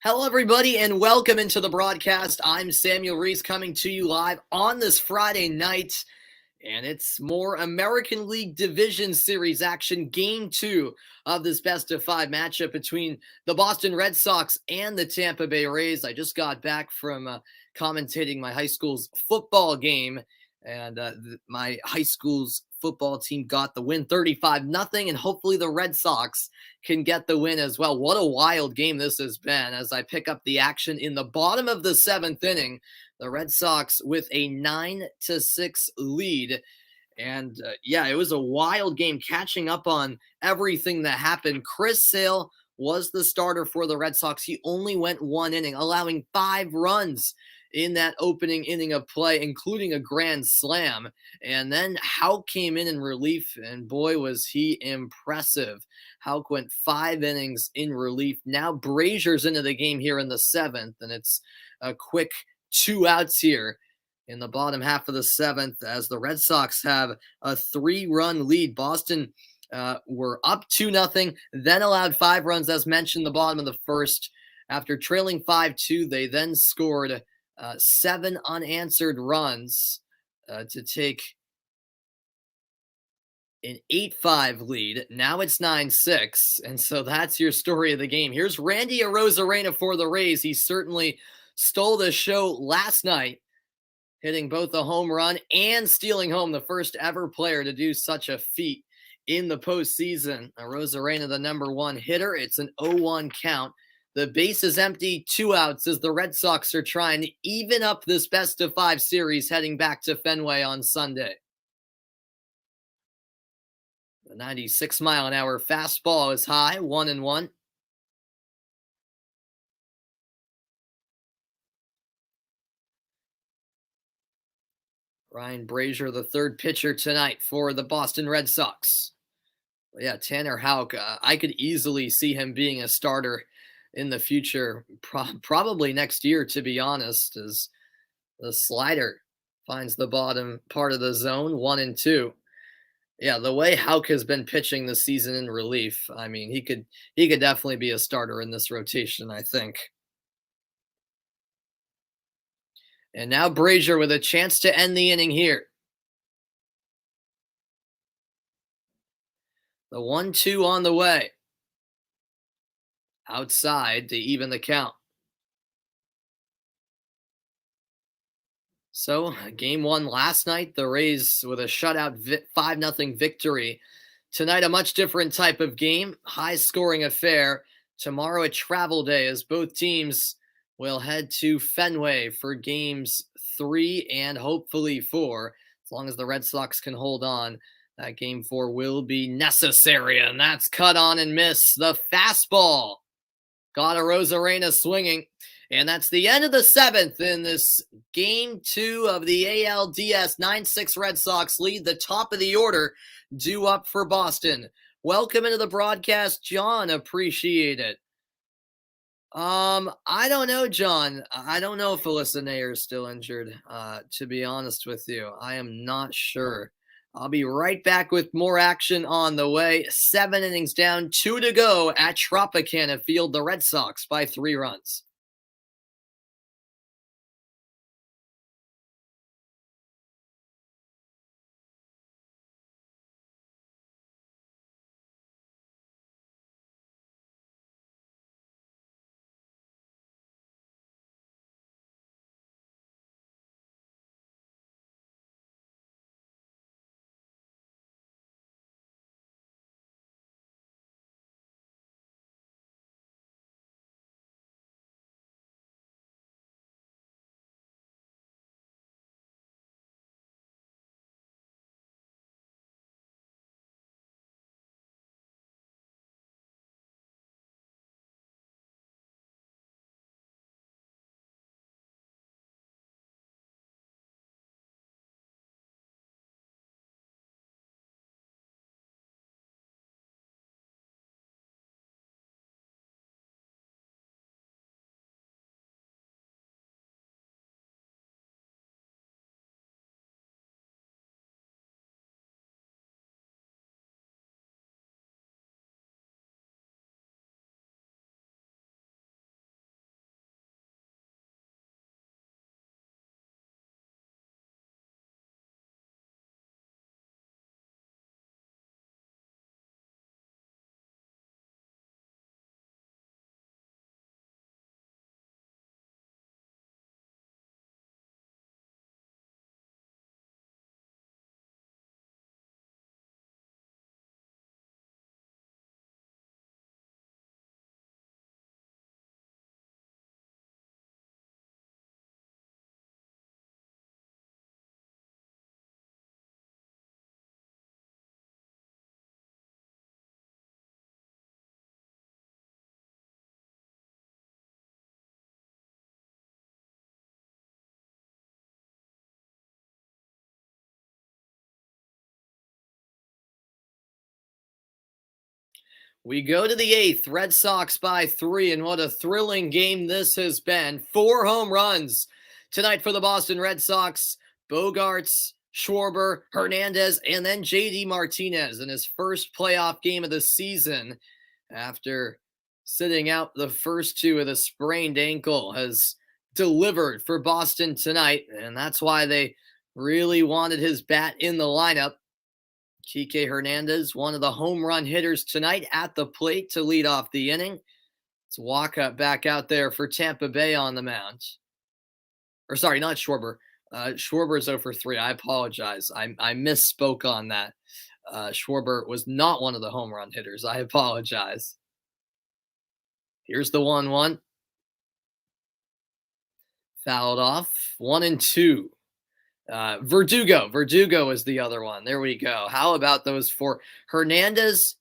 Hello, everybody, and welcome into the broadcast. I'm Samuel Reese coming to you live on this Friday night, and it's more American League Division Series action. Game 2 of this best-of-5 matchup between the Boston Red Sox and the Tampa Bay Rays. I just got back from commentating my high school's football game, and my high school's football team got the win 35-0, and hopefully the Red Sox can get the win as well. What a wild game this has been as I pick up the action in the bottom of the seventh inning. The Red Sox with a 9-6 lead. And it was a wild game catching up on everything that happened. Chris Sale was the starter for the Red Sox. He only went one inning, allowing 5 runs in that opening inning of play, including a grand slam. And then Houck came in relief, and boy, was he impressive. Houck went 5 innings in relief. Now Brazier's into the game here in the 7th, and it's a quick 2 outs here in the bottom half of the 7th as the Red Sox have a 3-run lead. Boston were up 2-0, then allowed 5 runs, as mentioned, the bottom of the first. After trailing 5-2, they then scored 7 unanswered runs to take an 8-5 lead. Now it's 9-6, and so that's your story of the game. Here's Randy Arozarena for the Rays. He certainly stole the show last night, hitting both a home run and stealing home, the first ever player to do such a feat in the postseason. Arozarena, the number 1 hitter. It's an 0-1 count. The base is empty, 2 outs as the Red Sox are trying to even up this best-of-5 series heading back to Fenway on Sunday. The 96-mile-an-hour fastball is high, 1-1. Ryan Brazier, the third pitcher tonight for the Boston Red Sox. Yeah, Tanner Houck, I could easily see him being a starter in the future, probably next year, to be honest, as the slider finds the bottom part of the zone, 1-2. Yeah, the way Houck has been pitching this season in relief, I mean, he could definitely be a starter in this rotation, I think. And now Brazier with a chance to end the inning here. The 1-2 on the way. Outside to even the count. So, game 1 last night, the Rays with a shutout 5-0 victory. Tonight, a much different type of game, high-scoring affair. Tomorrow, a travel day as both teams will head to Fenway for games 3 and hopefully 4. As long as the Red Sox can hold on, that game 4 will be necessary. And that's cut on and miss. The fastball got Arozarena swinging. And that's the end of the 7th in this game 2 of the ALDS. 9-6 Red Sox lead, the top of the order due up for Boston. Welcome into the broadcast, John. Appreciate it. I don't know, John. I don't know if Alyssa Nair is still injured, to be honest with you. I am not sure. I'll be right back with more action on the way. 7 innings down, 2 to go at Tropicana Field. The Red Sox by 3 runs. We go to the 8th, Red Sox by 3, and what a thrilling game this has been. 4 home runs tonight for the Boston Red Sox. Bogarts, Schwarber, Hernandez, and then JD Martinez in his first playoff game of the season after sitting out the first 2 with a sprained ankle has delivered for Boston tonight, and that's why they really wanted his bat in the lineup. Kike Hernandez, one of the home run hitters tonight at the plate to lead off the inning. It's Walker back out there for Tampa Bay on the mound. Or sorry, not Schwarber. Schwarber is 0 for 3. I apologize. I misspoke on that. Schwarber was not one of the home run hitters. I apologize. Here's the 1-1. Fouled off. 1-2. Verdugo is the other one. There we go. How about those 4? Hernandez,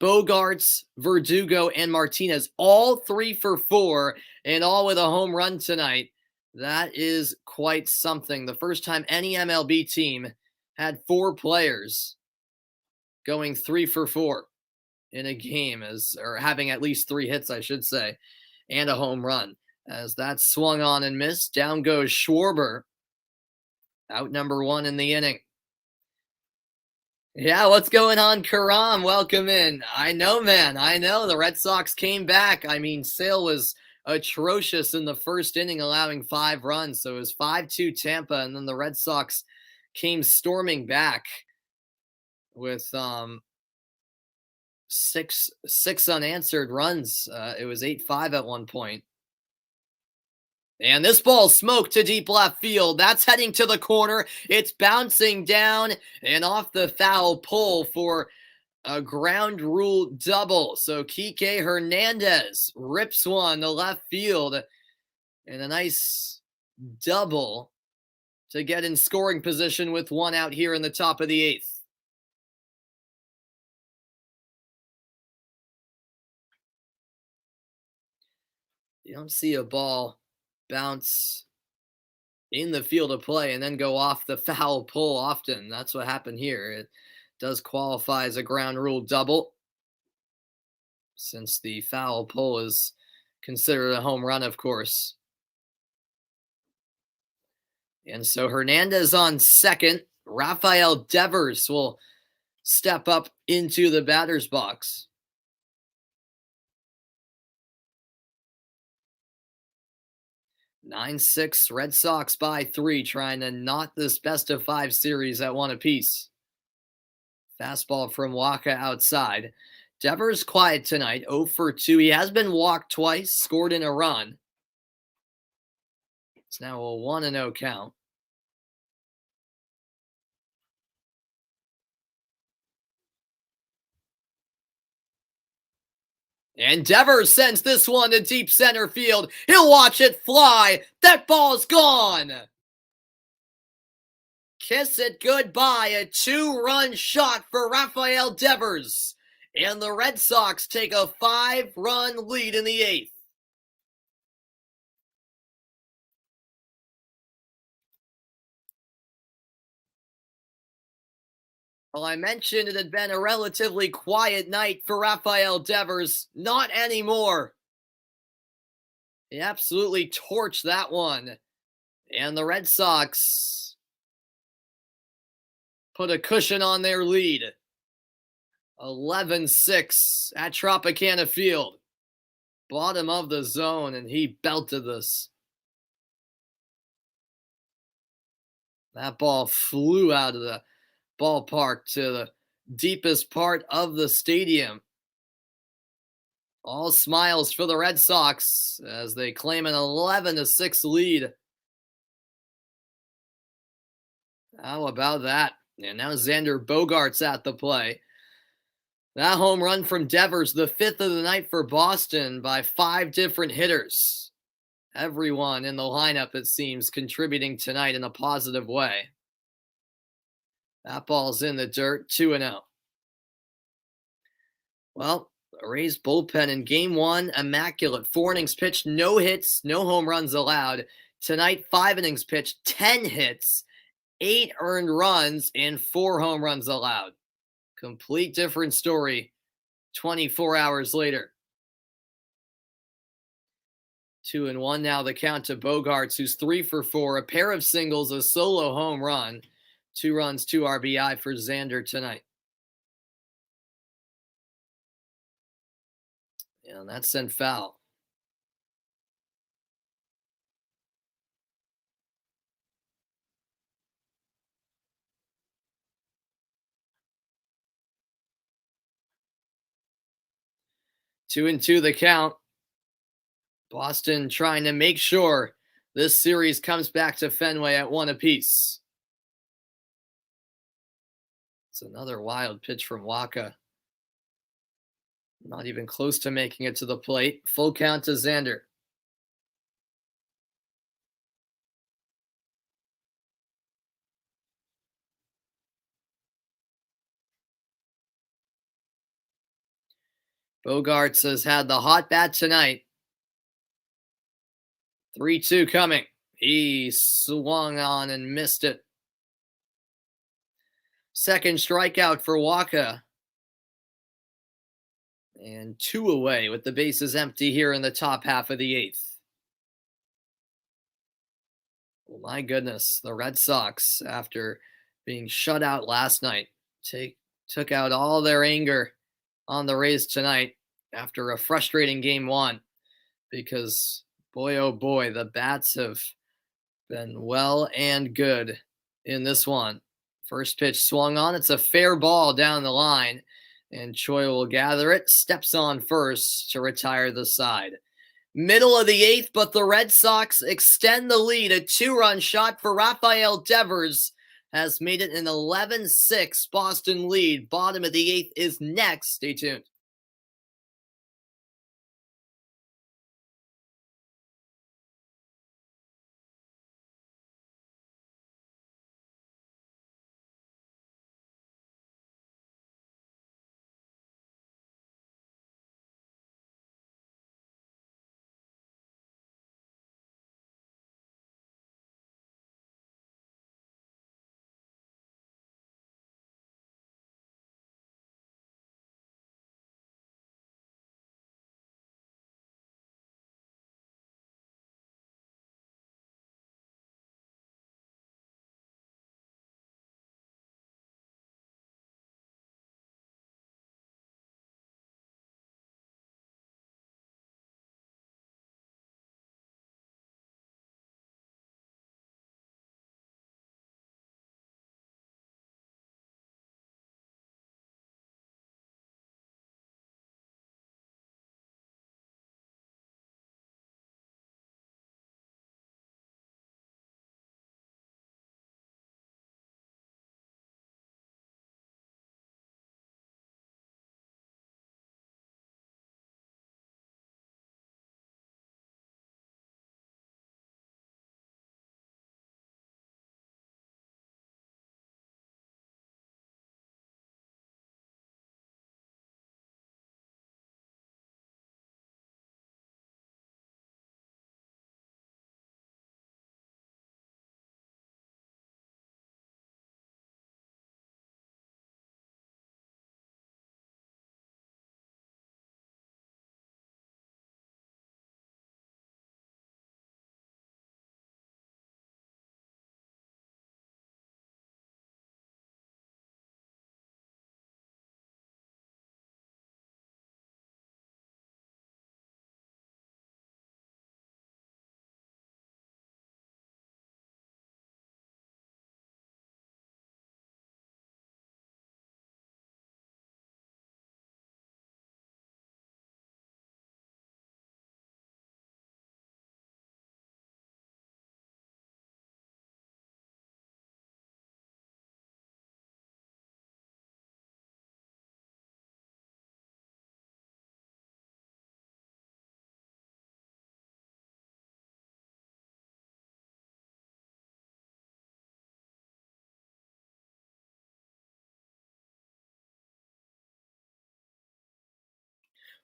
Bogarts, Verdugo, and Martinez. All 3 for 4, and all with a home run tonight. That is quite something. The first time any MLB team had 4 players going 3 for 4 in a game, or having at least 3 hits, I should say, and a home run. As that swung on and missed, down goes Schwarber. Out number 1 in the inning. Yeah, what's going on, Karam? Welcome in. I know, man. I know. The Red Sox came back. I mean, Sale was atrocious in the first inning, allowing 5 runs. So it was 5-2 Tampa, and then the Red Sox came storming back with 6 unanswered runs. It was 8-5 at one point. And this ball smoked to deep left field. That's heading to the corner. It's bouncing down and off the foul pole for a ground rule double. So Kike Hernandez rips one to left field. And a nice double to get in scoring position with 1 out here in the top of the 8th. You don't see a ball bounce in the field of play and then go off the foul pole often. That's what happened here. It does qualify as a ground rule double, since the foul pole is considered a home run, of course. And so Hernandez on second. Rafael Devers will step up into the batter's box. 9-6 Red Sox by 3, trying to knot this best-of-5 series at 1 apiece. Fastball from Walker outside. Devers quiet tonight, 0 for 2. He has been walked twice, scored in a run. It's now a 1-0 count. And Devers sends this one to deep center field. He'll watch it fly. That ball's gone. Kiss it goodbye. A 2-run shot for Rafael Devers. And the Red Sox take a 5-run lead in the 8th. Well, I mentioned it had been a relatively quiet night for Rafael Devers. Not anymore. He absolutely torched that one. And the Red Sox put a cushion on their lead. 11-6 at Tropicana Field. Bottom of the zone, and he belted this. That ball flew out of the ballpark to the deepest part of the stadium. All smiles for the Red Sox as they claim an 11-6 lead. How about that? And now Xander Bogarts at the play. That home run from Devers, the 5th of the night for Boston by 5 different hitters. Everyone in the lineup, it seems, contributing tonight in a positive way. That ball's in the dirt, 2-0. Well, the Rays bullpen in Game 1, immaculate. 4 innings pitched, no hits, no home runs allowed. Tonight, 5 innings pitched, 10 hits, 8 earned runs, and 4 home runs allowed. Complete different story 24 hours later. 2-1 now the count to Bogaerts, who's 3 for 4, a pair of singles, a solo home run, 2 runs, 2 RBI for Xander tonight. And that's sent foul. Two and two the count. Boston trying to make sure this series comes back to Fenway at 1 apiece. It's another wild pitch from Waka. Not even close to making it to the plate. Full count to Xander. Bogaerts has had the hot bat tonight. 3-2 coming. He swung on and missed it. Second strikeout for Waka. And 2 away with the bases empty here in the top half of the 8th. Well, my goodness, the Red Sox, after being shut out last night, took out all their anger on the Rays tonight after a frustrating game 1, because boy, oh boy, the bats have been well and good in this one. First pitch swung on. It's a fair ball down the line, and Choi will gather it, steps on first to retire the side. Middle of the 8th, but the Red Sox extend the lead. A 2-run shot for Rafael Devers has made it an 11-6 Boston lead. Bottom of the 8th is next. Stay tuned.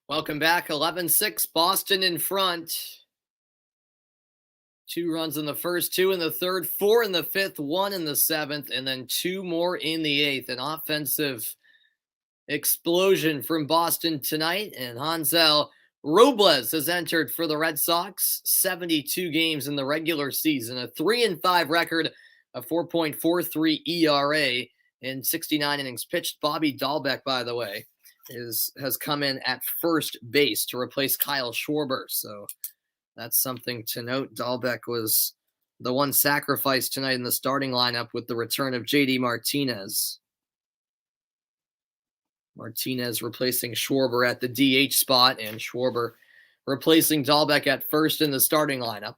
Welcome back. 11-6, Boston in front. 2 runs in the first, 2 in the third, 4 in the 5th, 1 in the 7th, and then 2 more in the 8th. An offensive explosion from Boston tonight, and Hansel Robles has entered for the Red Sox. 72 games in the regular season, a 3-5 record, a 4.43 ERA in 69 innings pitched. Bobby Dahlbeck, by the way, has come in at first base to replace Kyle Schwarber. So that's something to note. Dahlbeck was the one sacrificed tonight in the starting lineup with the return of JD Martinez. Martinez replacing Schwarber at the DH spot, and Schwarber replacing Dahlbeck at first in the starting lineup.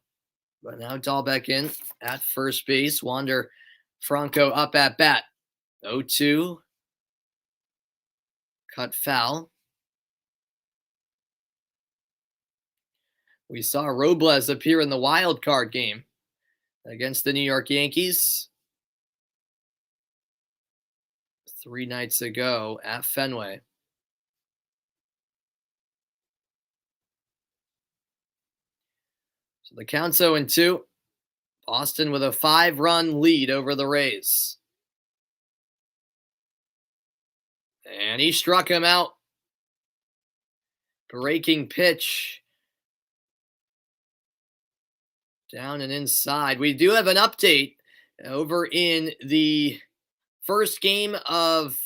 But now Dahlbeck in at first base. Wander Franco up at bat. 0-2. Cut foul. We saw Robles appear in the wild card game against the New York Yankees 3 nights ago at Fenway. So the count's 0-2. Boston with a 5-run lead over the Rays. And he struck him out. Breaking pitch. Down and inside. We do have an update over in the first game of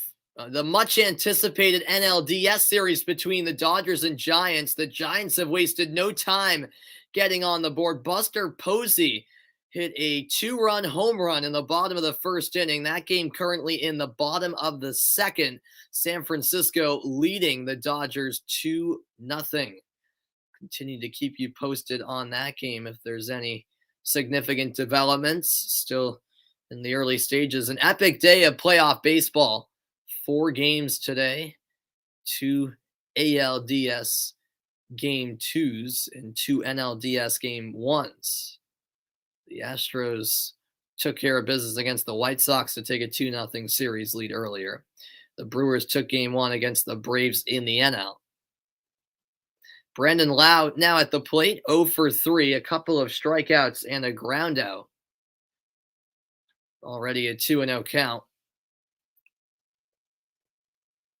the much anticipated NLDS series between the Dodgers and Giants. The Giants have wasted no time getting on the board. Buster Posey hit a 2-run home run in the bottom of the first inning. That game currently in the bottom of the second. San Francisco leading the Dodgers 2-0. Continue to keep you posted on that game if there's any significant developments. Still in the early stages. An epic day of playoff baseball. 4 games today. 2 ALDS game 2s and 2 NLDS game 1s. The Astros took care of business against the White Sox to take a 2-0 series lead earlier. The Brewers took game 1 against the Braves in the NL. Brandon Lau now at the plate, 0 for 3, a couple of strikeouts and a ground out. Already a 2-0 count.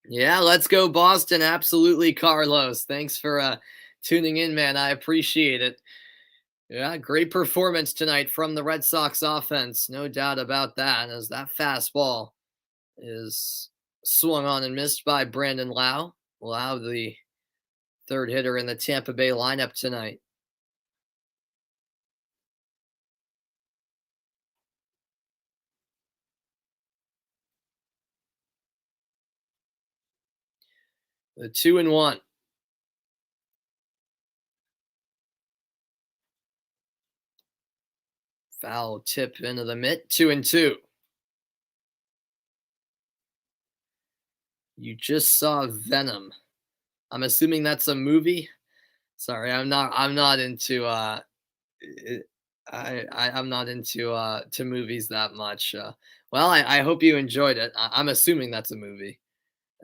Yeah, let's go Boston. Absolutely, Carlos. Thanks for tuning in, man. I appreciate it. Yeah, great performance tonight from the Red Sox offense. No doubt about that, as that fastball is swung on and missed by Brandon Lau. Lau, the third hitter in the Tampa Bay lineup tonight. The 2-1. Foul tip into the mitt. 2-2. You just saw Venom. I'm assuming that's a movie. Sorry, I'm not into I'm not into to movies that much. Well, I hope you enjoyed it. I'm assuming that's a movie.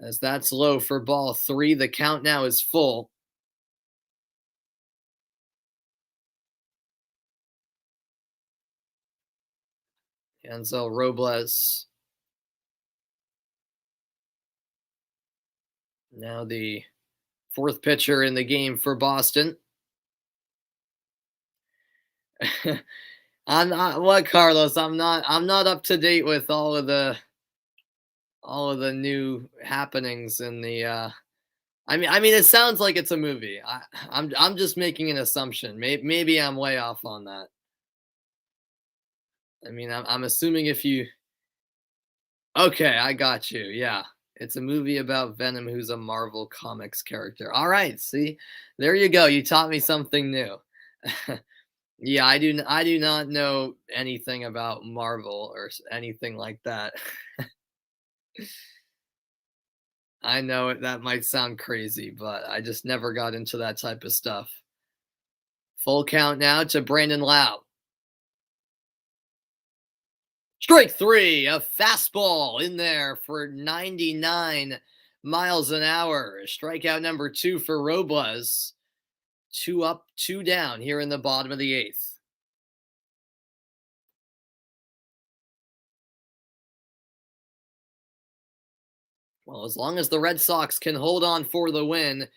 As that's low for ball 3. The count now is full. Hansel Robles. Now the 4th pitcher in the game for Boston. I'm not what Carlos. I'm not up to date with all of the new happenings in the I mean it sounds like it's a movie. I'm just making an assumption. Maybe I'm way off on that. I mean, I'm assuming if you Okay, I got you. Yeah. It's a movie about Venom, who's a Marvel Comics character. All right, see? There you go. You taught me something new. Yeah, I do not know anything about Marvel or anything like that. I know that might sound crazy, but I just never got into that type of stuff. Full count now to Brandon Lau. Strike 3, a fastball in there for 99 miles an hour. Strikeout number 2 for Robles. 2 up, 2 down here in the bottom of the 8th. Well, as long as the Red Sox can hold on for the win,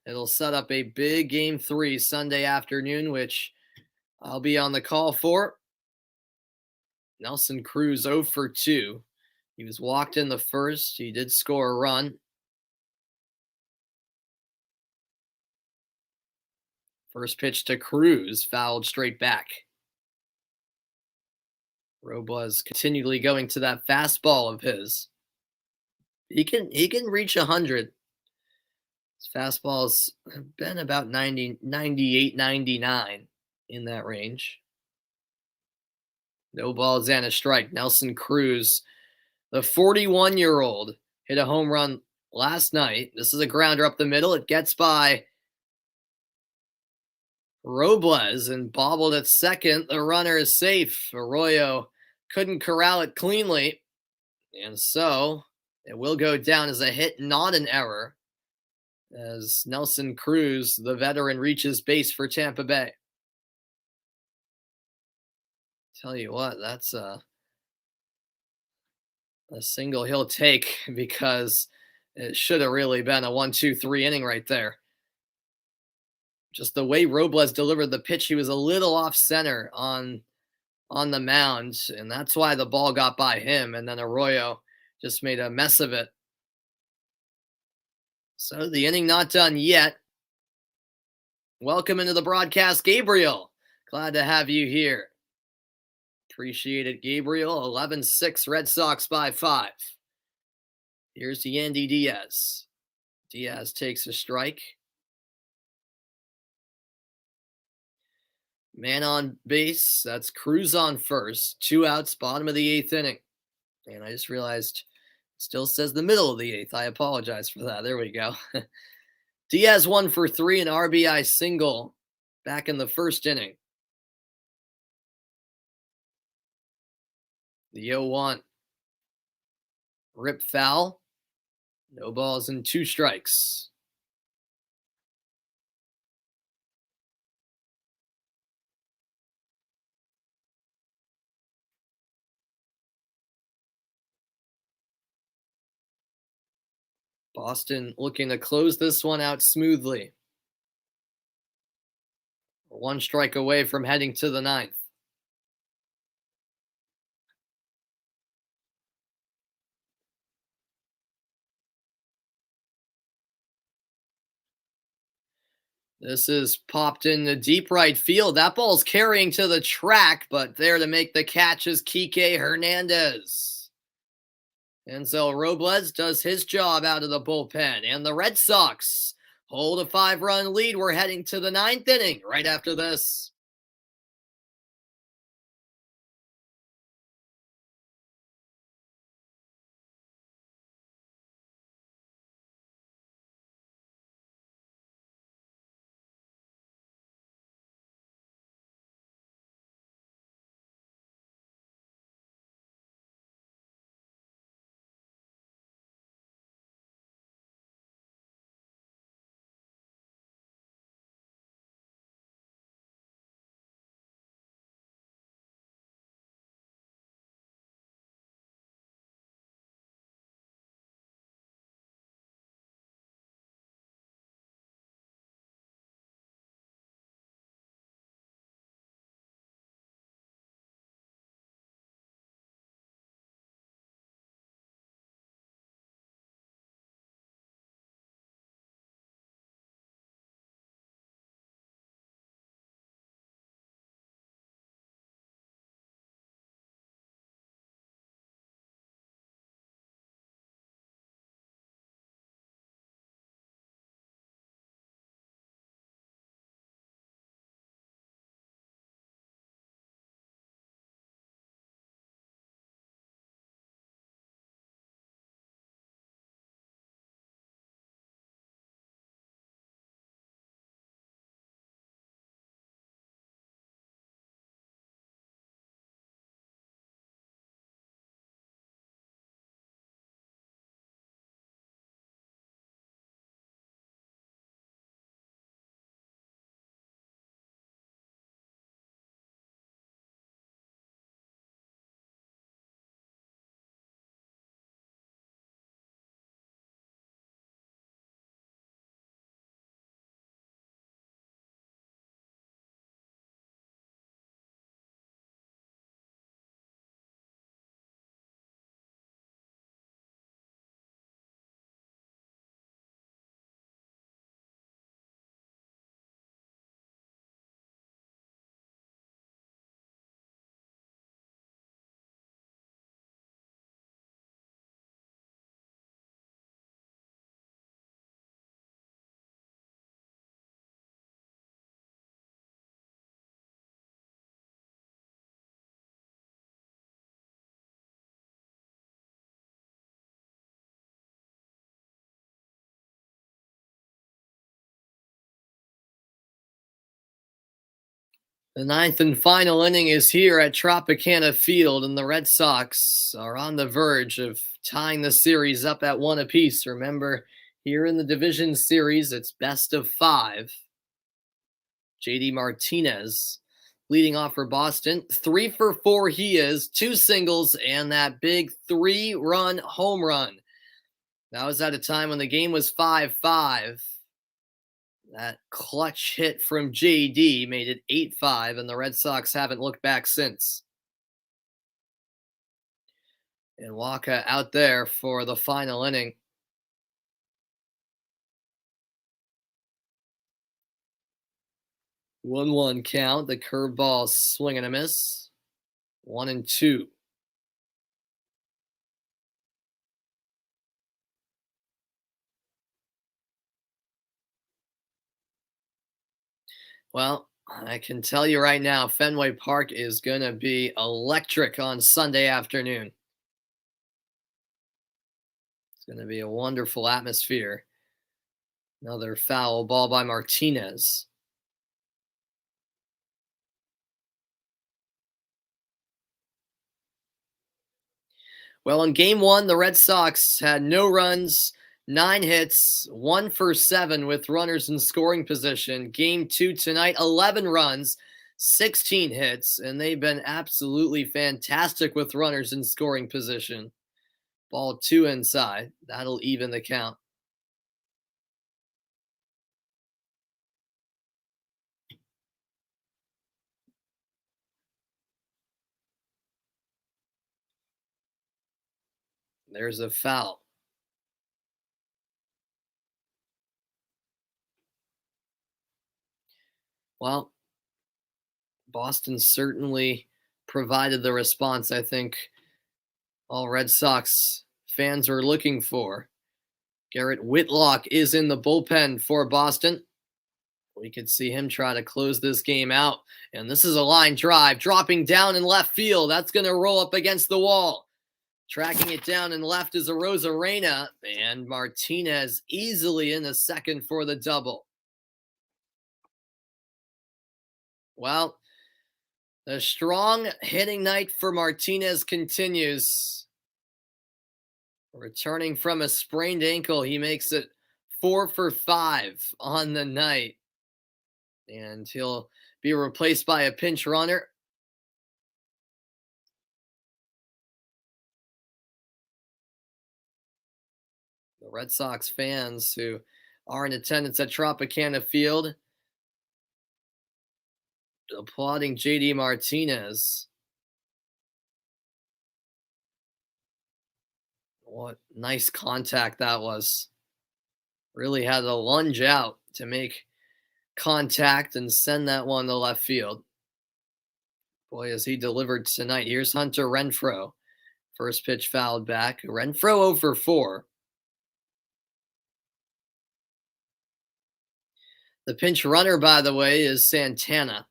it'll set up a big game 3 Sunday afternoon, which I'll be on the call for. Nelson Cruz 0 for 2. He was walked in the first. He did score a run. First pitch to Cruz, fouled straight back. Robles continually going to that fastball of his. He can reach 100. His fastball's been about 90, 98, 99 in that range. No balls and a strike. Nelson Cruz, the 41-year-old, hit a home run last night. This is a grounder up the middle. It gets by Robles and bobbled at second. The runner is safe. Arroyo couldn't corral it cleanly. And so it will go down as a hit, not an error, as Nelson Cruz, the veteran, reaches base for Tampa Bay. Tell you what, that's a single he'll take, because it should have really been a 1-2-3 inning right there. Just the way Robles delivered the pitch, he was a little off center on the mound, and that's why the ball got by him, and then Arroyo just made a mess of it. So the inning not done yet. Welcome into the broadcast, Gabriel. Glad to have you here. Appreciate it, Gabriel. 11-6 Red Sox by 5. Here's Yandy Diaz. Diaz takes a strike. Man on base. That's Cruz on first. 2 outs, bottom of the 8th inning. And I just realized it still says the middle of the 8th. I apologize for that. There we go. Diaz 1 for 3, an RBI single back in the first inning. The 0-1. Rip foul. No balls and 2 strikes. Boston looking to close this one out smoothly. 1 strike away from heading to the 9th. This is popped in the deep right field. That ball's carrying to the track, but there to make the catch is Kike Hernandez. And so Robles does his job out of the bullpen. And the Red Sox hold a 5-run lead. We're heading to the 9th inning right after this. The ninth and final inning is here at Tropicana Field, and the Red Sox are on the verge of tying the series up at one apiece. Remember, here in the division series, it's best of five. JD Martinez leading off for Boston. 3 for 4 he is, 2 singles, and that big 3-run home run. That was at a time when the game was 5-5. That clutch hit from JD made it 8-5, and the Red Sox haven't looked back since. And Waka out there for the final inning. 1-1 count. The curveball swing and a miss. 1-2. Well, I can tell you right now, Fenway Park is going to be electric on Sunday afternoon. It's going to be a wonderful atmosphere. Another foul ball by Martinez. Well, in game one, the Red Sox had no runs, 9 hits, 1 for 7 with runners in scoring position. Game two tonight, 11 runs, 16 hits, and they've been absolutely fantastic with runners in scoring position. Ball 2 inside. That'll even the count. There's a foul. Well, Boston certainly provided the response I think all Red Sox fans are looking for. Garrett Whitlock is in the bullpen for Boston. We could see him try to close this game out. And this is a line drive, dropping down in left field. That's going to roll up against the wall. Tracking it down in left is Arozarena, and Martinez easily in the second for the double. Well, the strong hitting night for Martinez continues. Returning from a sprained ankle, he makes it 4 for 5 on the night. And he'll be replaced by a pinch runner. The Red Sox fans who are in attendance at Tropicana Field applauding JD Martinez. What nice contact that was. Really had to lunge out to make contact and send that one to left field. Boy, has he delivered tonight. Here's Hunter Renfroe. First pitch fouled back. Renfroe 0 for 4. The pinch runner, by the way, is Santana.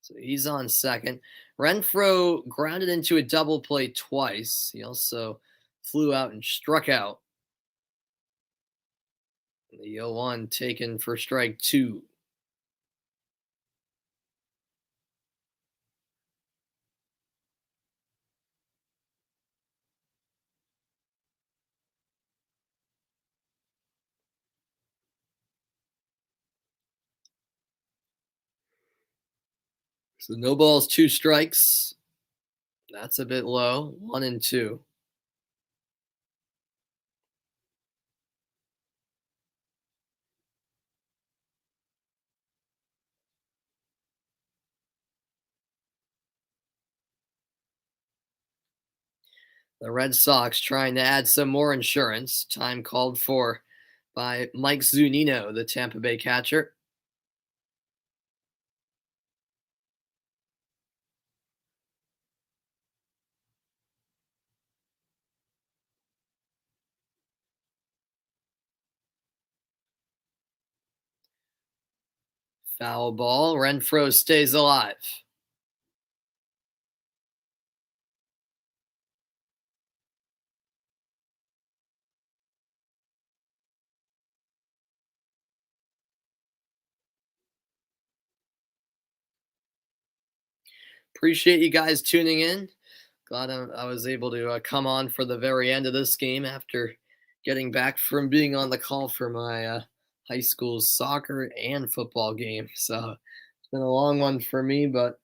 So he's on second. Renfroe grounded into a double play twice. He also flew out and struck out. The 0-1 taken for strike 2. So no balls, 2 strikes. That's a bit low. 1-2. The Red Sox trying to add some more insurance. Time called for by Mike Zunino, the Tampa Bay catcher. Foul ball. Renfroe stays alive. Appreciate you guys tuning in. Glad I was able to come on for the very end of this game after getting back from being on the call for my high school soccer and football game. So it's been a long one for me, but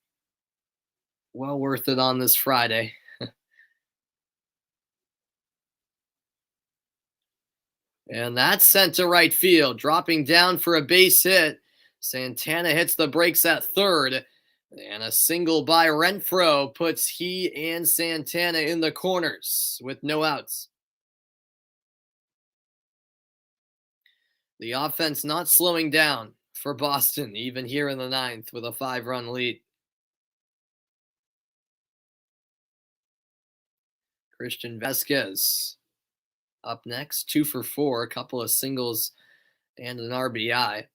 well worth it on this Friday. And that's sent to right field, dropping down for a base hit. Santana hits the brakes at third, and a single by Renfroe puts he and Santana in the corners with no outs. The offense not slowing down for Boston, even here in the ninth with a 5-run lead. Christian Vasquez up next, 2 for 4, a couple of singles and an RBI.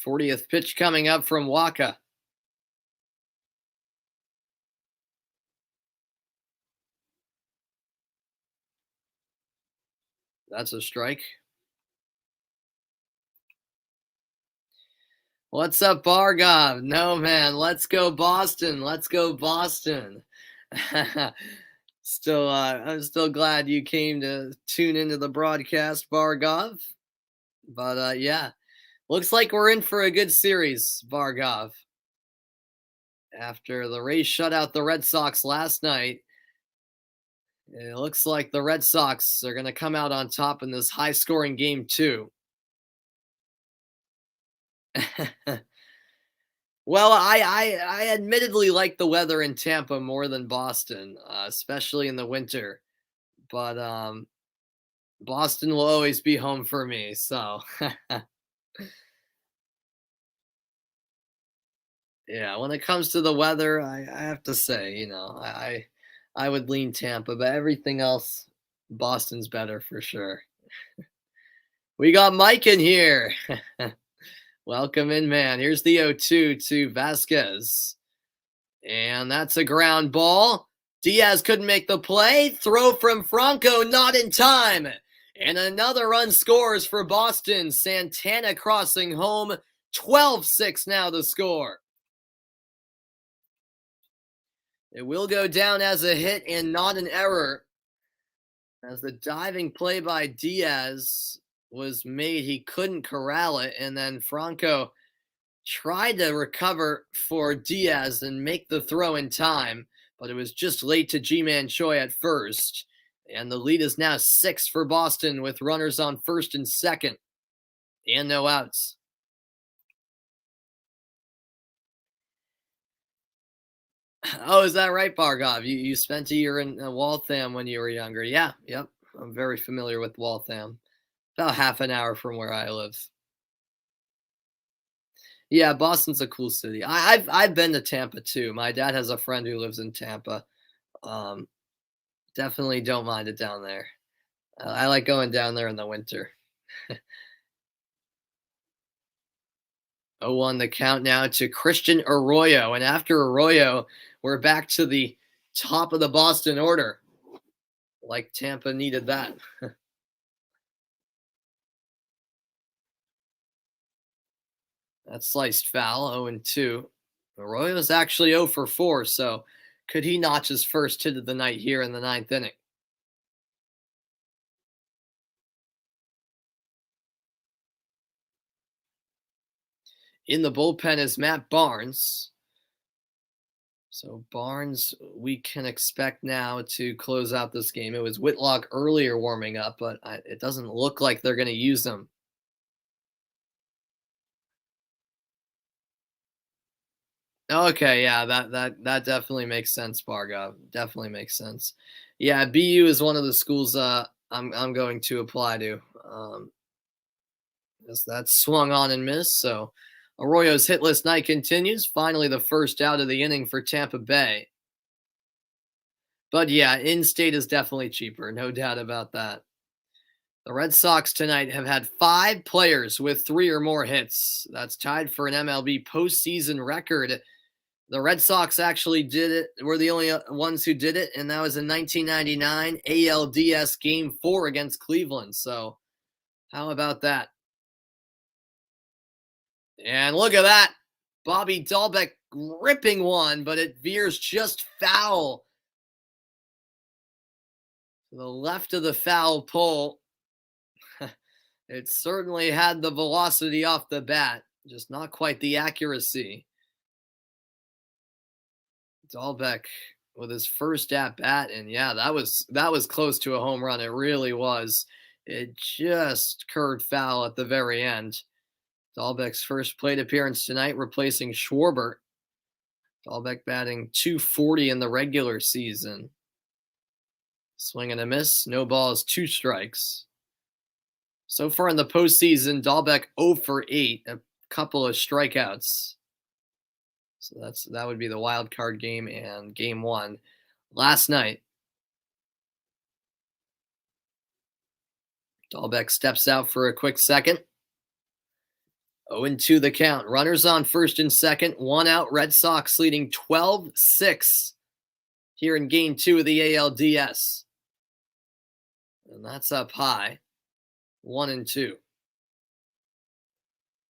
'40th pitch coming up from Waka. That's a strike. What's up, Bargov? No, man. Let's go, Boston. Let's go, Boston. I'm still glad you came to tune into the broadcast, Bargov. But yeah, looks like we're in for a good series, Bargov. After the Rays shut out the Red Sox last night, it looks like the Red Sox are going to come out on top in this high-scoring game, too. Well, I admittedly like the weather in Tampa more than Boston, especially in the winter. But Boston will always be home for me. So yeah, when it comes to the weather, I have to say, I would lean Tampa, but everything else, Boston's better for sure. We got Mike in here. Welcome in, man. Here's the 0-2 to Vasquez. And that's a ground ball. Diaz couldn't make the play. Throw from Franco, not in time. And another run scores for Boston. Santana crossing home. 12-6 now the score. It will go down as a hit and not an error. As the diving play by Diaz was made, he couldn't corral it. And then Franco tried to recover for Diaz and make the throw in time, but it was just late to Ji-Man Choi at first. And the lead is now 6 for Boston with runners on first and second and no outs. Oh, is that right, Bargov? You spent a year in Waltham when you were younger. Yeah, yep. I'm very familiar with Waltham. About half an hour from where I live. Yeah, Boston's a cool city. I've been to Tampa too. My dad has a friend who lives in Tampa. Um, Definitely don't mind it down there. I like going down there in the winter. 0-1 the count now to Christian Arroyo. And after Arroyo, we're back to the top of the Boston order. Like Tampa needed that. That sliced foul, 0-2. Arroyo's actually 0 for 4, so could he notch his first hit of the night here in the ninth inning? In the bullpen is Matt Barnes. So Barnes, we can expect now to close out this game. It was Whitlock earlier warming up, but it doesn't look like they're going to use him. Okay, yeah, that definitely makes sense, Bargov. Definitely makes sense. Yeah, BU is one of the schools I'm going to apply to. As that swung on and missed. So Arroyo's hitless night continues. Finally, the first out of the inning for Tampa Bay. But yeah, in-state is definitely cheaper, no doubt about that. The Red Sox tonight have had 5 players with 3 or more hits. That's tied for an MLB postseason record. The Red Sox actually did it. We're the only ones who did it, and that was in 1999 ALDS Game 4 against Cleveland. So how about that? And look at that. Bobby Dahlbeck ripping one, but it veers just foul to the left of the foul pole. It certainly had the velocity off the bat, just not quite the accuracy. Dahlbeck with his first at bat, and yeah, that was close to a home run. It really was. It just curved foul at the very end. Dahlbeck's first plate appearance tonight, replacing Schwarber. Dahlbeck batting .240 in the regular season. Swing and a miss. No balls, 2 strikes. So far in the postseason, Dahlbeck 0 for 8, a couple of strikeouts. So that would be the wild card game and game 1 last night. Dahlbeck steps out for a quick second. 0-2 the count. Runners on first and second. 1 out. Red Sox leading 12-6 here in game 2 of the ALDS. And that's up high. 1-2.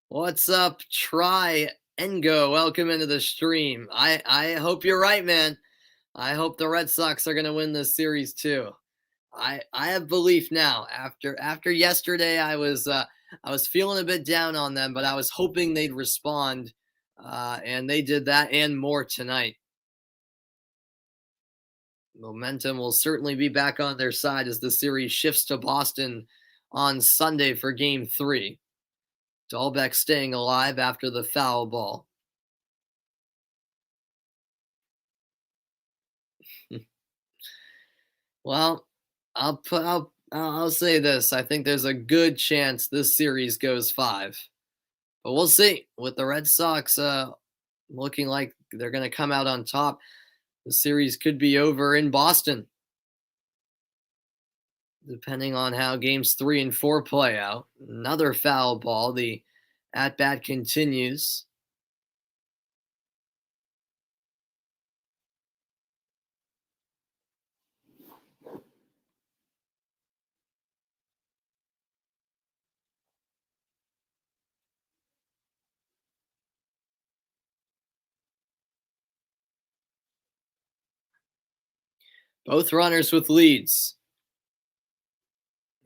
What's up, Try Engo? Welcome into the stream. I hope you're right, man. I hope the Red Sox are going to win this series too. I have belief now. After yesterday, I was feeling a bit down on them, but I was hoping they'd respond, and they did that and more tonight. Momentum will certainly be back on their side as the series shifts to Boston on Sunday for Game 3. Dahlbeck staying alive after the foul ball. Well, I'll say this. I think there's a good chance this series goes 5. But we'll see. With the Red Sox looking like they're going to come out on top, the series could be over in Boston, depending on how games 3 and 4 play out. Another foul ball. The at-bat continues. Both runners with leads.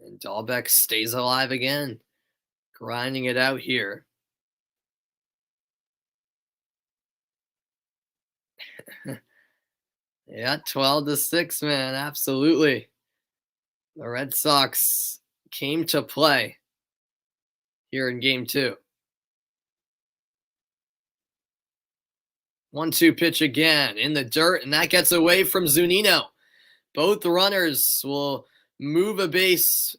And Dahlbeck stays alive again, grinding it out here. Yeah, 12-6, man. Absolutely. The Red Sox came to play here in game 2. 1-2 pitch again in the dirt, and that gets away from Zunino. Both runners will move a base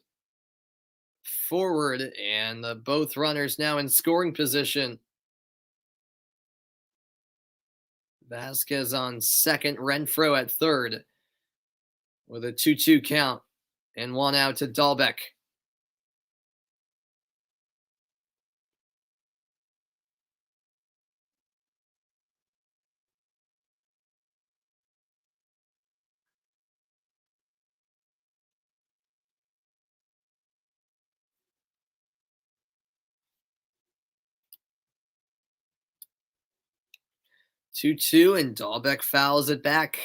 forward, and both runners now in scoring position. Vasquez on second, Renfroe at third with a 2-2 count and 1 out to Dahlbeck. Two, and Dahlbeck fouls it back.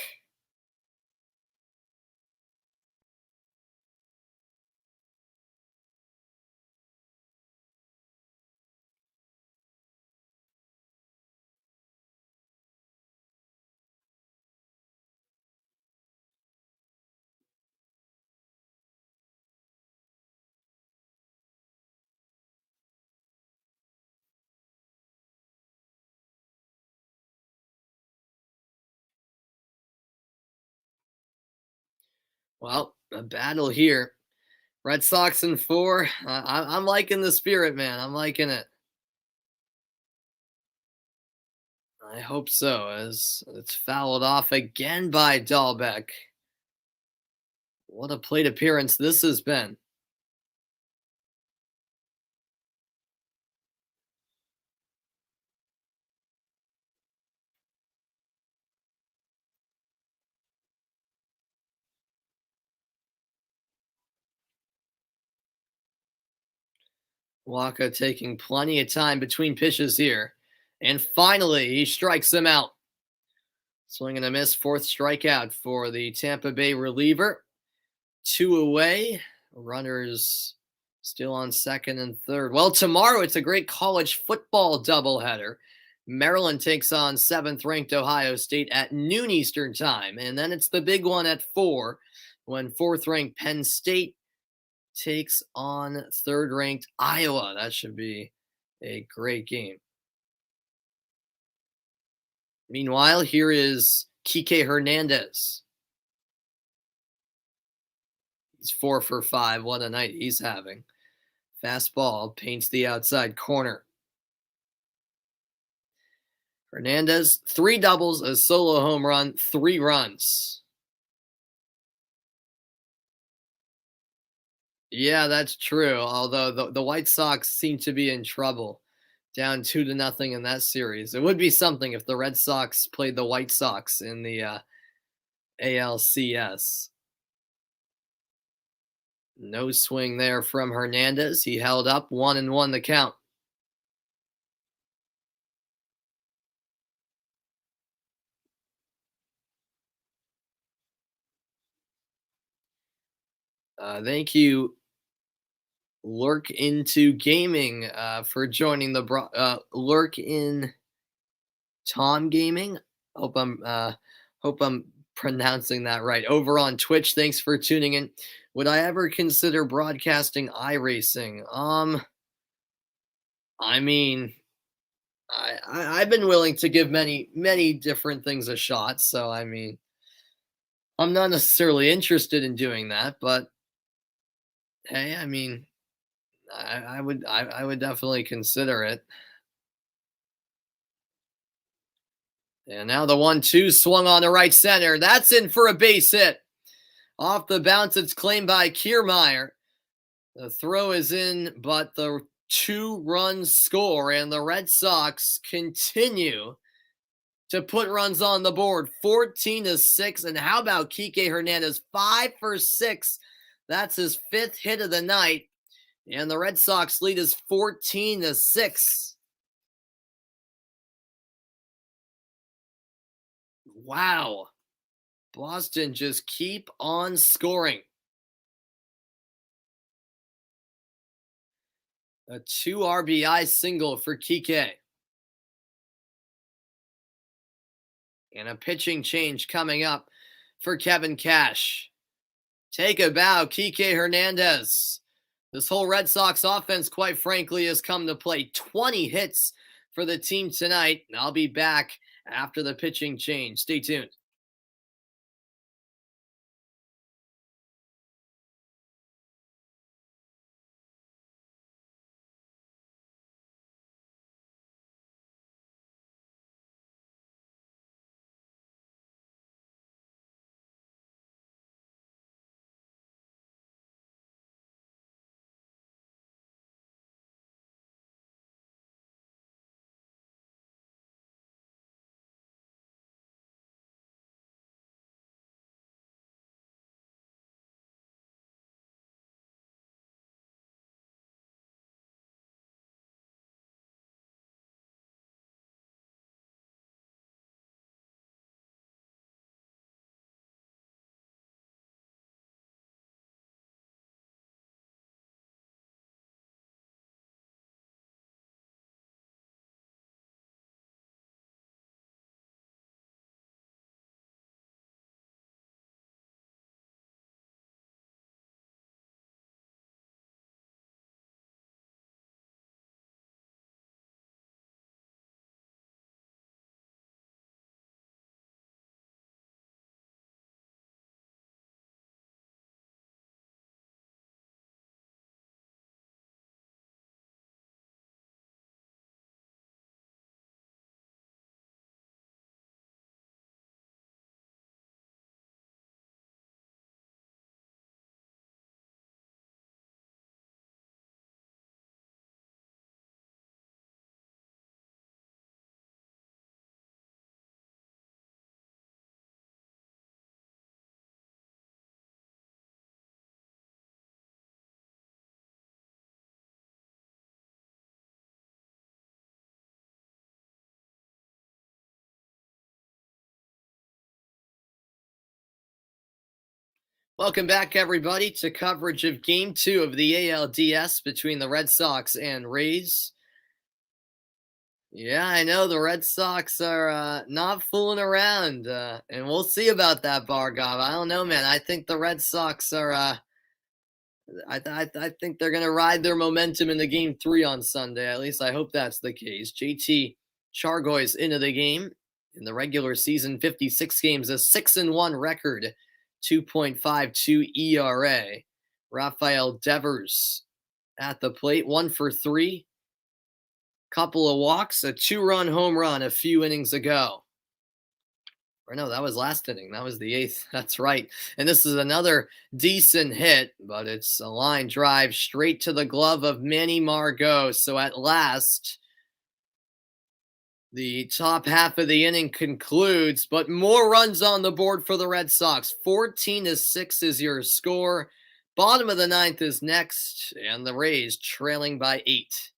Well, a battle here. Red Sox in 4. I'm liking the spirit, man. I'm liking it. I hope so, as it's fouled off again by Dahlbeck. What a plate appearance this has been. Waka taking plenty of time between pitches here. And finally, he strikes him out. Swing and a miss, fourth strikeout for the Tampa Bay reliever. 2 away. Runners still on second and third. Well, tomorrow it's a great college football doubleheader. Maryland takes on 7th-ranked Ohio State at noon Eastern time. And then it's the big one at 4 when 4th-ranked Penn State takes on 3rd-ranked Iowa. That should be a great game. Meanwhile, here is Kike Hernandez. He's 4 for 5. What a night he's having. Fastball paints the outside corner. Hernandez, 3 doubles, a solo home run, 3 runs. Yeah, that's true. Although the White Sox seem to be in trouble, down 2-0 in that series. It would be something if the Red Sox played the White Sox in the ALCS. No swing there from Hernandez. He held up 1-1 the count. Thank you, Lurk Into Gaming, for joining the Lurk in Tom Gaming. Hope I'm pronouncing that right. Over on Twitch, thanks for tuning in. Would I ever consider broadcasting iRacing? I mean, I've been willing to give many different things a shot. So I mean, I'm not necessarily interested in doing that, but hey, I mean, I would definitely consider it. And now the 1-2 swung on the right center. That's in for a base hit. Off the bounce, it's claimed by Kiermaier. The throw is in, but the 2-run score, and the Red Sox continue to put runs on the board, 14-6. And how about Kike Hernandez, 5 for 6? That's his 5th hit of the night, and the Red Sox lead is 14-6. Wow. Boston just keep on scoring. A 2 RBI single for Kike. And a pitching change coming up for Kevin Cash. Take a bow, Kike Hernandez. This whole Red Sox offense, quite frankly, has come to play. 20 hits for the team tonight. And I'll be back after the pitching change. Stay tuned. Welcome back, everybody, to coverage of Game 2 of the ALDS between the Red Sox and Rays. Yeah, I know the Red Sox are not fooling around, and we'll see about that, Bargov. I don't know, man. I think the Red Sox are. I think they're going to ride their momentum into Game 3 on Sunday. At least I hope that's the case. JT Chargois into the game in the regular season, 56 games, a 6-1 record, 2.52 ERA. Rafael Devers at the plate, 1 for 3, couple of walks, a 2-run home run a few innings ago. Or no, that was last inning. That was the 8th. That's right. And this is another decent hit, but it's a line drive straight to the glove of Manny Margot. So at last, the top half of the inning concludes, but more runs on the board for the Red Sox. 14-6 is your score. Bottom of the 9th is next, and the Rays trailing by 8.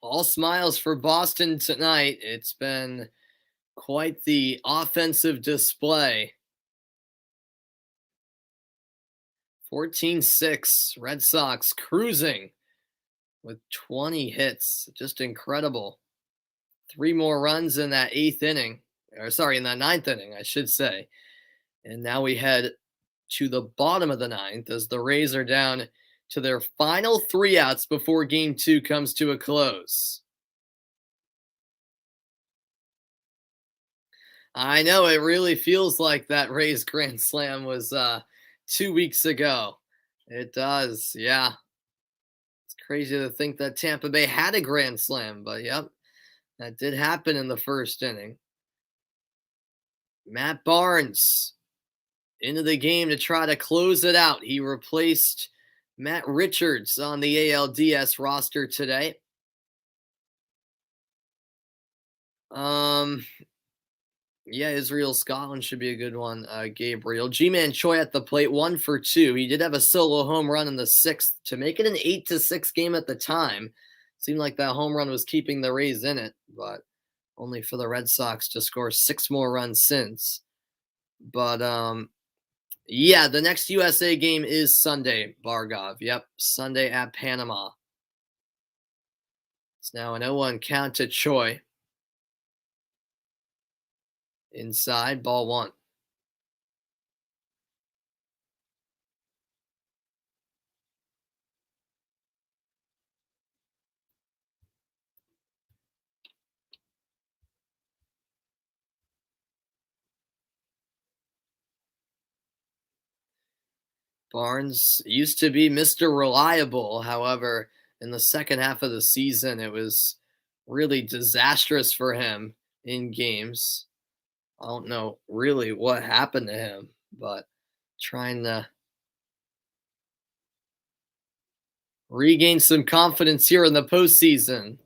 All smiles for Boston tonight. It's been quite the offensive display. 14-6, Red Sox cruising with 20 hits. Just incredible. 3 more runs in that 8th inning. In that 9th inning, I should say. And now we head to the bottom of the 9th as the Rays are down to their final 3 outs before Game 2 comes to a close. I know it really feels like that Rays grand slam was 2 weeks ago. It does, yeah. It's crazy to think that Tampa Bay had a grand slam, but yep, that did happen in the first inning. Matt Barnes into the game to try to close it out. He replaced Matt Richards on the ALDS roster today. Yeah, Israel Scotland should be a good one. Gabriel G-Man Choi at the plate, 1 for 2. He did have a solo home run in the 6th to make it an 8-6 game at the time. Seemed like that home run was keeping the Rays in it, but only for the Red Sox to score 6 more runs since. But yeah, the next USA game is Sunday, Bargov. Yep, Sunday at Panama. It's now an 0-1 count to Choi. Inside, ball 1. Barnes used to be Mr. Reliable. However, in the second half of the season, it was really disastrous for him in games. I don't know really what happened to him, but trying to regain some confidence here in the postseason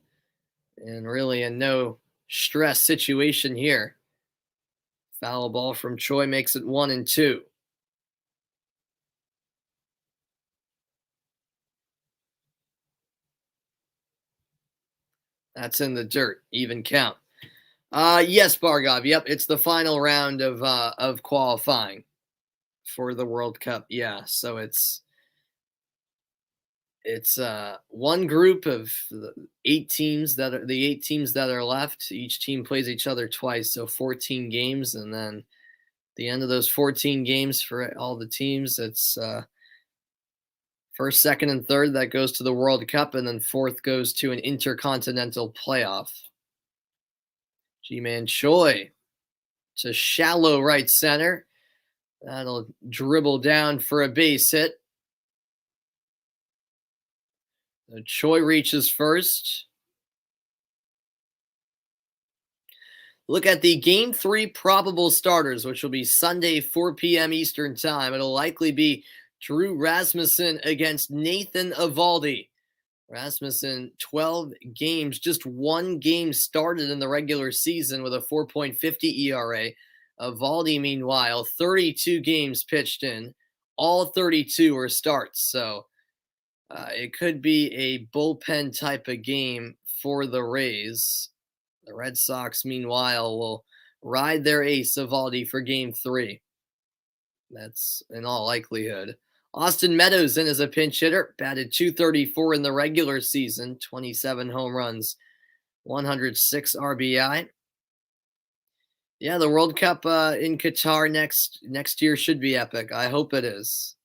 and really a no stress situation here. Foul ball from Choi makes it 1-2. That's in the dirt. Even count. Yes, Bargov. Yep, it's the final round of qualifying for the World Cup. Yeah, so it's one group of the eight teams that are left. Each team plays each other twice, so 14 games, and then the end of those 14 games for all the teams, it's first, second, and third that goes to the World Cup, and then fourth goes to an intercontinental playoff. G-Man Choi to shallow right center. That'll dribble down for a base hit. So Choi reaches first. Look at the Game 3 probable starters, which will be Sunday, 4 p.m. Eastern Time. It'll likely be Drew Rasmussen against Nathan Eovaldi. Rasmussen, 12 games, just one game started in the regular season with a 4.50 ERA. Eovaldi, meanwhile, 32 games pitched in. All 32 were starts. So it could be a bullpen type of game for the Rays. The Red Sox, meanwhile, will ride their ace Eovaldi for Game 3. That's in all likelihood. Austin Meadows in as a pinch hitter, batted .234 in the regular season, 27 home runs, 106 RBI. Yeah, the World Cup in Qatar next year should be epic. I hope it is.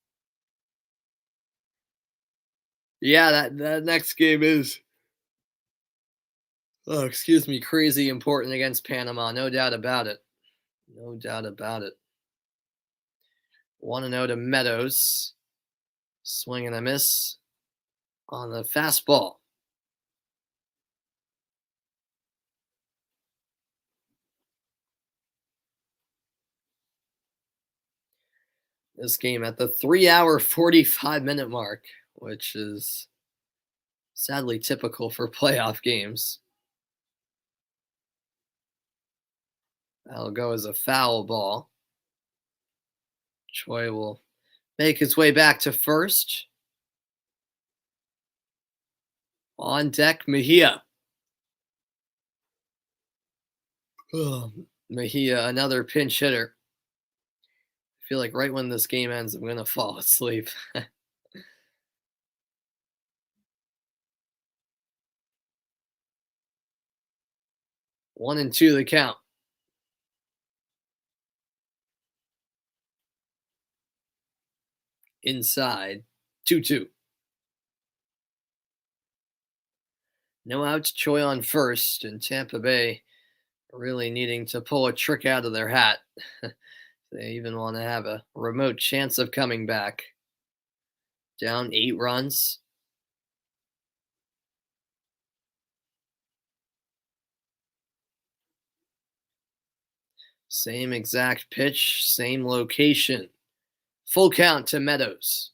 Yeah, that next game is, oh, excuse me, crazy important against Panama. No doubt about it. No doubt about it. 1-0 to Meadows. Swing and a miss on the fastball. This game at the 3-hour, 45-minute mark, which is sadly typical for playoff games. That'll go as a foul ball. Choi will make his way back to first. On deck, Mejia. Mejia, another pinch hitter. I feel like right when this game ends, I'm going to fall asleep. 1-2 the count. Inside, 2-2. No outs, Choi on first, and Tampa Bay really needing to pull a trick out of their hat. They even want to have a remote chance of coming back. Down 8 runs. Same exact pitch, same location. Full count to Meadows.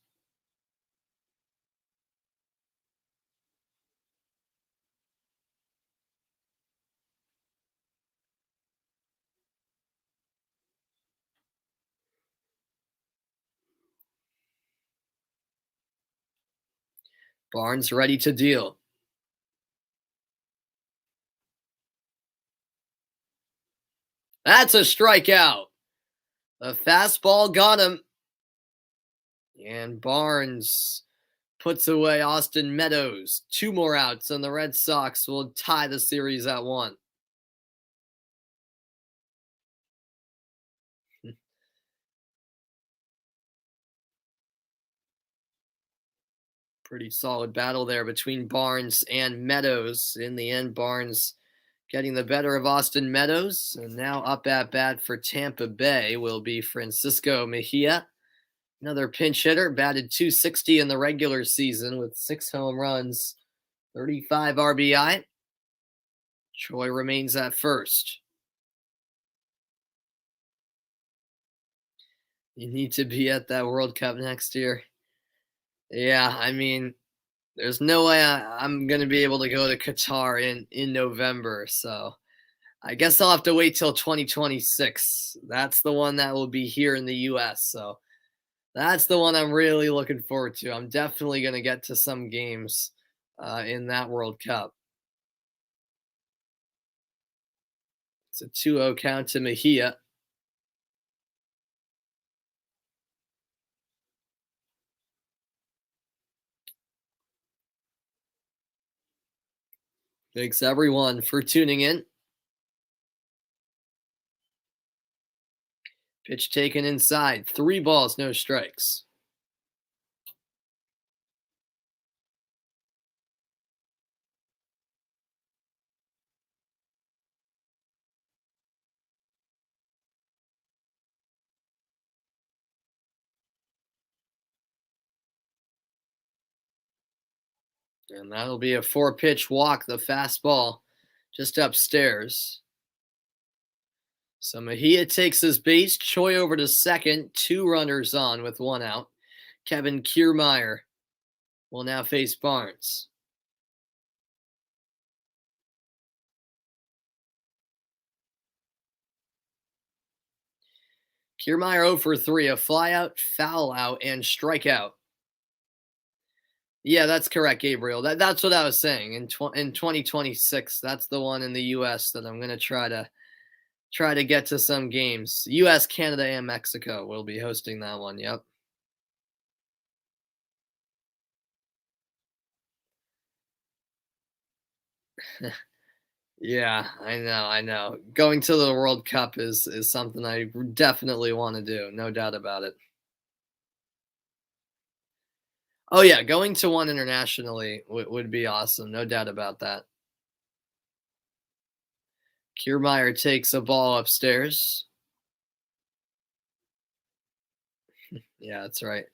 Barnes ready to deal. That's a strikeout. The fastball got him. And Barnes puts away Austin Meadows. 2 more outs, and the Red Sox will tie the series at 1. Pretty solid battle there between Barnes and Meadows. In the end, Barnes getting the better of Austin Meadows. And now up at bat for Tampa Bay will be Francisco Mejia. Another pinch hitter, batted 260 in the regular season with 6 home runs, 35 RBI. Choi remains at first. You need to be at that World Cup next year. Yeah, I mean, there's no way I'm going to be able to go to Qatar in November. So I guess I'll have to wait till 2026. That's the one that will be here in the US. So that's the one I'm really looking forward to. I'm definitely going to get to some games in that World Cup. It's a 2-0 count to Mejia. Thanks everyone for tuning in. Pitch taken inside. 3 balls, no strikes. And that'll be a 4-pitch walk, the fastball just upstairs. So Mejia takes his base. Choi over to second. 2 runners on with 1 out. Kevin Kiermaier will now face Barnes. Kiermaier 0 for 3, a flyout, foul out, and strikeout. Yeah, that's correct, Gabriel. That's what I was saying. In 2026, that's the one in the US that I'm going to try to get to some games. US, Canada, and Mexico will be hosting that one. Yep. Yeah, I know. Going to the World Cup is something I definitely want to do, no doubt about it. Oh yeah, going to one internationally would be awesome, no doubt about that. Kiermaier takes a ball upstairs. Yeah, that's right.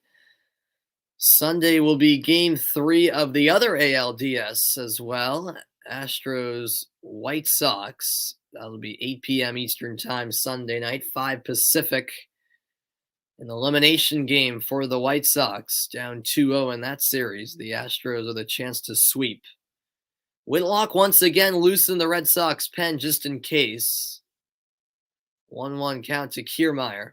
Sunday will be game 3 of the other ALDS as well. Astros White Sox. That'll be 8 p.m. Eastern Time Sunday night, 5 Pacific. An elimination game for the White Sox, down 2-0 in that series. The Astros with a chance to sweep. Whitlock once again loosened the Red Sox pen just in case. 1-1 count to Kiermaier.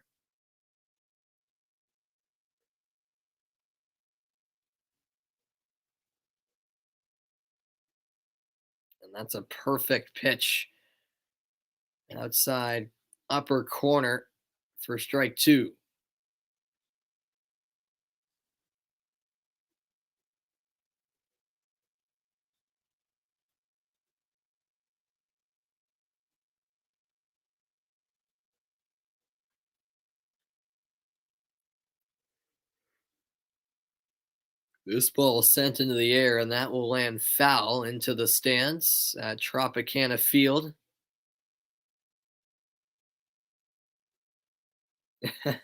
And that's a perfect pitch. Outside upper corner for strike 2. This ball sent into the air, and that will land foul into the stands at Tropicana Field.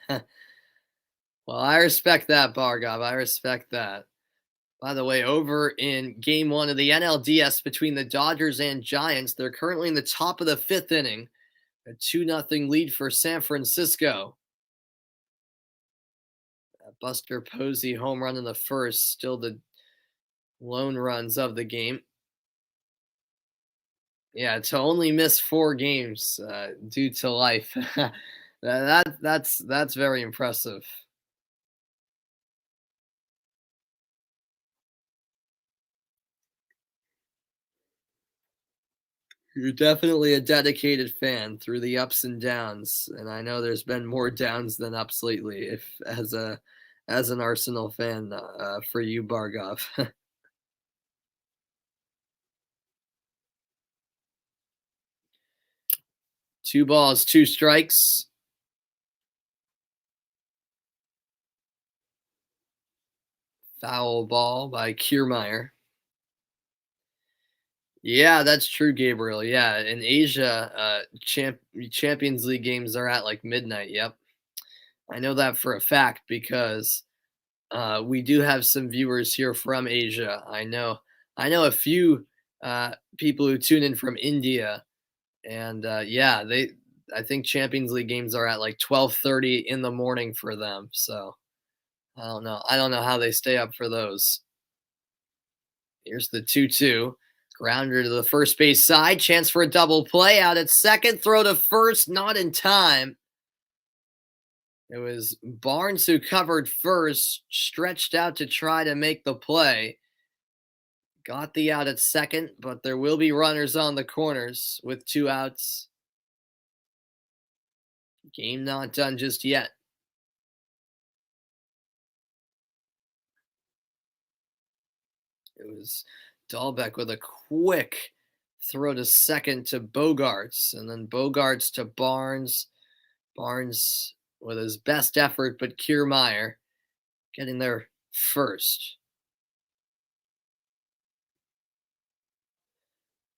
Well, I respect that, Bargov. I respect that. By the way, over in game 1 of the NLDS between the Dodgers and Giants, they're currently in the top of the 5th inning. A 2-0 lead for San Francisco. Buster Posey home run in the first, still the lone runs of the game. Yeah, to only miss 4 games due to life. That's very impressive. You're definitely a dedicated fan through the ups and downs, and I know there's been more downs than ups lately. If as an Arsenal fan, for you, Bargov. 2 balls, 2 strikes. Foul ball by Kiermaier. Yeah, that's true, Gabriel. Yeah, in Asia, Champions League games are at like midnight. Yep. I know that for a fact because we do have some viewers here from Asia. I know a few people who tune in from India, and yeah, they I think Champions League games are at like 12:30 in the morning for them. So I don't know. I don't know how they stay up for those. Here's the 2-2. Grounder to the first base side. Chance for a double play. Out at second. Throw to first. Not in time. It was Barnes who covered first. Stretched out to try to make the play. Got the out at second, but there will be runners on the corners with 2 outs. Game not done just yet. It was Dahlbeck with a quick throw to second to Bogarts, and then Bogarts to Barnes. Barnes with his best effort, but Kiermaier getting there first.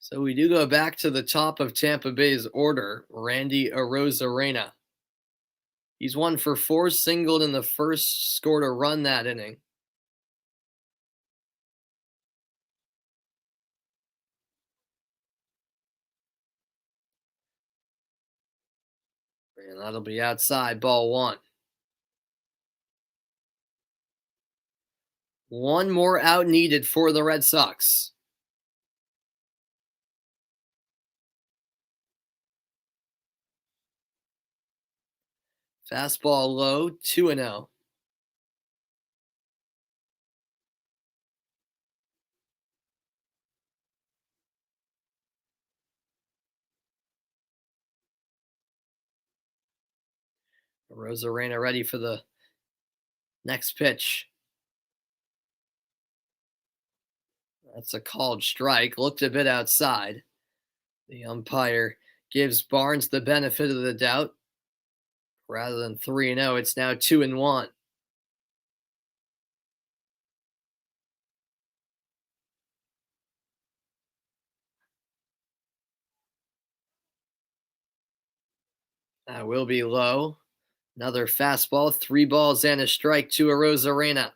So we do go back to the top of Tampa Bay's order, Randy Arozarena. He's 1 for 4, singled in the first, scored a run that inning. And that'll be outside, ball 1. One more out needed for the Red Sox. Fastball low, 2-0. Arozarena ready for the next pitch. That's a called strike. Looked a bit outside. The umpire gives Barnes the benefit of the doubt. Rather than 3-0, it's now 2-1. That will be low. Another fastball, 3 balls and a strike to Arozarena.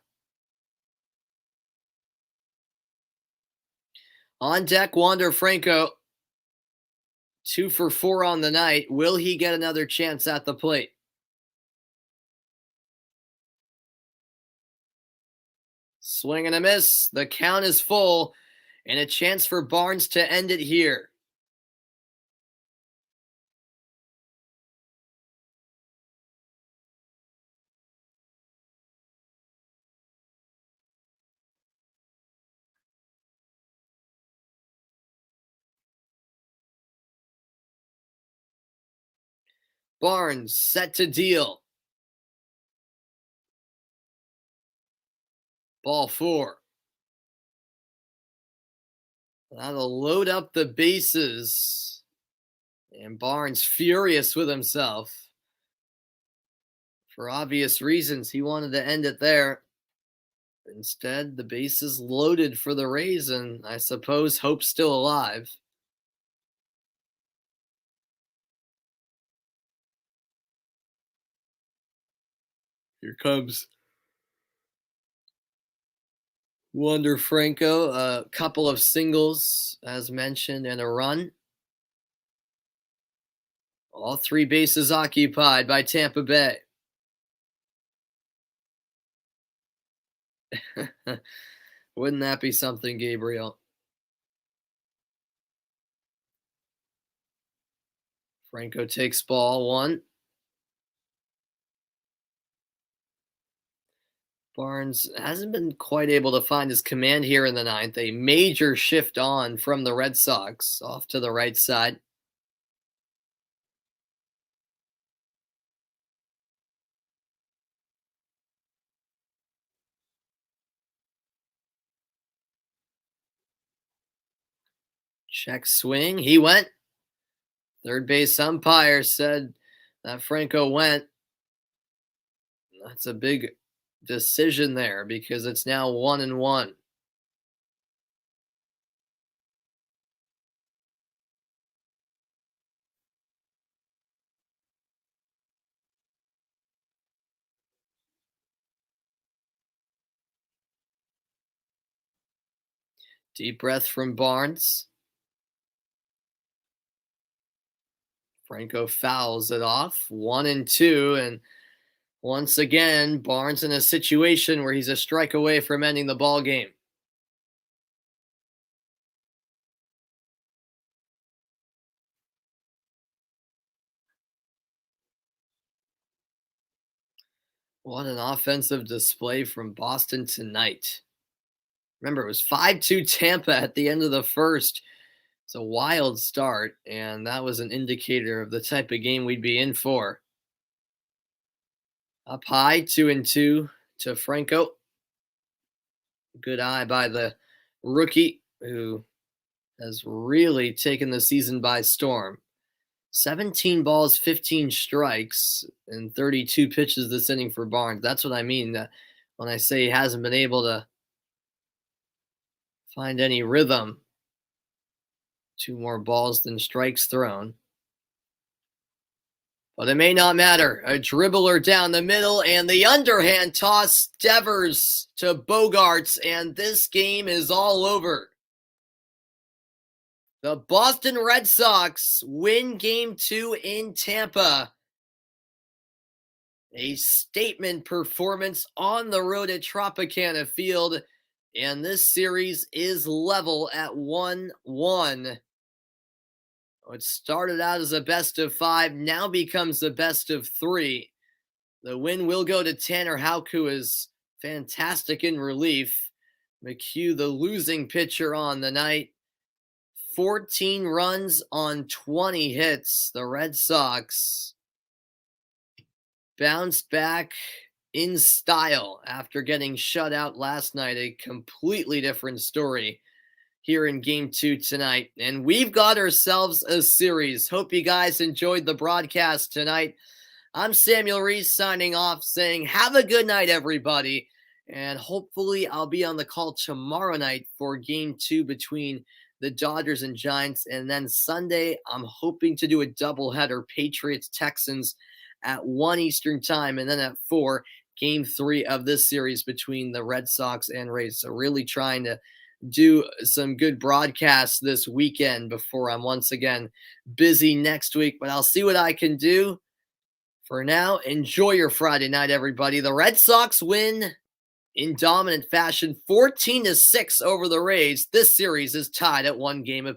On deck, Wander Franco. 2 for 4 on the night. Will he get another chance at the plate? Swing and a miss. The count is full, and a chance for Barnes to end it here. Barnes set to deal. Ball 4. That'll load up the bases. And Barnes furious with himself. For obvious reasons, he wanted to end it there. Instead, the bases loaded for the Rays, and I suppose hope's still alive. Here comes Wander Franco. A couple of singles, as mentioned, and a run. All 3 bases occupied by Tampa Bay. Wouldn't that be something, Gabriel? Franco takes ball 1. Barnes hasn't been quite able to find his command here in the 9th. A major shift on from the Red Sox off to the right side. Check swing. He went. Third base umpire said that Franco went. That's a big decision there because it's now 1-1. Deep breath from Barnes. Franco fouls it off. 1-2. And once again, Barnes in a situation where he's a strike away from ending the ball game. What an offensive display from Boston tonight. Remember, it was 5-2 Tampa at the end of the first. It's a wild start, and that was an indicator of the type of game we'd be in for. Up high, 2-2 to Franco. Good eye by the rookie, who has really taken the season by storm. 17 balls, 15 strikes, and 32 pitches this inning for Barnes. That's what I mean when I say he hasn't been able to find any rhythm. 2 more balls than strikes thrown. But it may not matter. A dribbler down the middle, and the underhand toss Devers to Bogarts, and this game is all over. The Boston Red Sox win Game 2 in Tampa. A statement performance on the road at Tropicana Field, and this series is level at 1-1. It started out as a best of 5, now becomes a best of 3. The win will go to Tanner Houck, who is fantastic in relief. McHugh, the losing pitcher on the night. 14 runs on 20 hits. The Red Sox bounced back in style after getting shut out last night. A completely different story here in Game 2 tonight. And we've got ourselves a series. Hope you guys enjoyed the broadcast tonight. I'm Samuel Reese signing off, saying have a good night, everybody. And hopefully I'll be on the call tomorrow night for Game 2 between the Dodgers and Giants. And then Sunday, I'm hoping to do a doubleheader, Patriots-Texans at 1 Eastern time. And then at 4, Game 3 of this series between the Red Sox and Rays. So really trying to do some good broadcasts this weekend before I'm once again busy next week. But I'll see what I can do. For now, enjoy your Friday night, everybody. The Red Sox win in dominant fashion, 14-6 over the Rays. This series is tied at 1 game apiece.